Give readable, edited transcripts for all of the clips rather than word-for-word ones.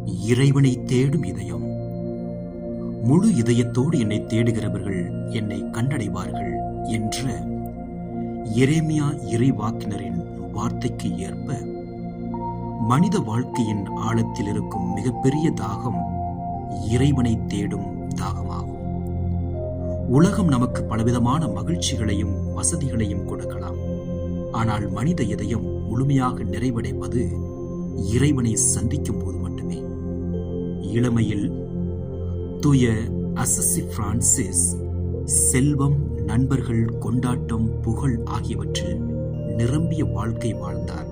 இறைவனை தேடும் இதயம். முழு இதயத்தோடு என்னை தேடுகிறவர்கள் என்னை கண்டடைவார்கள் என்ற எரேமியா இறைவாக்கினரின் வார்த்தைக்கு ஏற்ப மனித வாழ்க்கையின் ஆழத்தில் இருக்கும் மிகப்பெரிய தாகம் இறைவனை தேடும் தாகமாகும். உலகம் நமக்கு பலவிதமான மகிழ்ச்சிகளையும் வசதிகளையும் கொடுக்கலாம். ஆனால் மனித இதயம் முழுமையாக நிறைவடைவது இறைவனை சந்திக்கும் போது மட்டுமே. இளமையில் தூய அசசி பிரான்சிஸ் செல்வம், நண்பர்கள், கொண்டாட்டம், புகழ் ஆகியவற்றில் நிரம்பிய வாழ்க்கை வாழ்ந்தார்.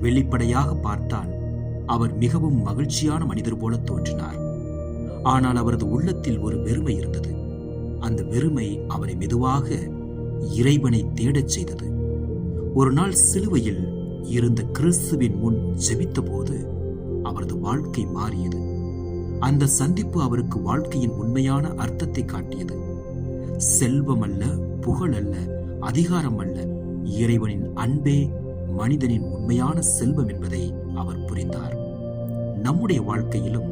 வெளிப்படையாக பார்த்தால் அவர் மிகவும் மகிழ்ச்சியான மனிதர் போல தோன்றினார். ஆனால் அவரது உள்ளத்தில் ஒரு வெறுமை இருந்தது. அந்த வெறுமை அவரை மெதுவாக இறைவனை தேடச் செய்தது. ஒரு நாள் சிலுவையில் இருந்த கிறிஸ்துவின் முன் ஜெபித்த போது அவரது வாழ்க்கை மாறியது. அந்த சந்திப்பு அவருக்கு வாழ்க்கையின் உண்மையான அர்த்தத்தை காட்டியது. செல்வம் அல்ல, புகழ் அல்ல, அதிகாரம் அல்ல, இறைவனின் அன்பே மனிதனின் உண்மையான செல்வம் என்பதை அவர் புரிந்தார். நம்முடைய வாழ்க்கையிலும்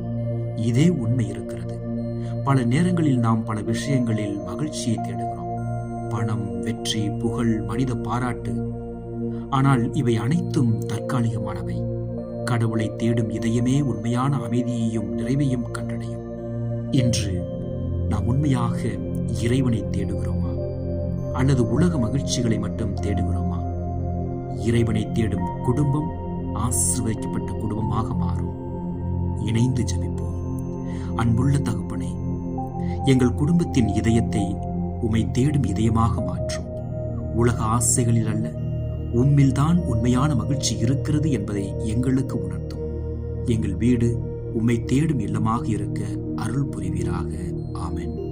இதே உண்மை இருக்கிறது. பல நேரங்களில் நாம் பல விஷயங்களில் மகிழ்ச்சியை தேடுகிறோம். பணம், வெற்றி, புகழ், மனித பாராட்டு. ஆனால் இவை அனைத்தும் தற்காலிகமானவை. கடவுளை தேடும் இதயமே உண்மையான அமைதியையும் நிறைவையும் கண்டடையும். இன்று நாம் உண்மையாக இறைவனை தேடுகிறோமா? அல்லது உலக மகிழ்ச்சிகளை மட்டும் தேடுகிறோமா? இறைவனை தேடும் குடும்பம் ஆசீர்வதிக்கப்பட்ட குடும்பமாக மாறும். இணைந்து ஜெபிப்போம். அன்புள்ள தகப்பனே, எங்கள் குடும்பத்தின் இதயத்தை உம்மை தேடும் இதயமாக மாற்றும். உலக ஆசைகளில் அல்ல, உம்மில்தான் உண்மையான மகிழ்ச்சி இருக்கிறது என்பதை எங்களுக்கு உணர்த்தும். எங்கள் வீடு உம்மை தேடும் இல்லமாக இருக்க அருள் புரிவீராக. ஆமென்.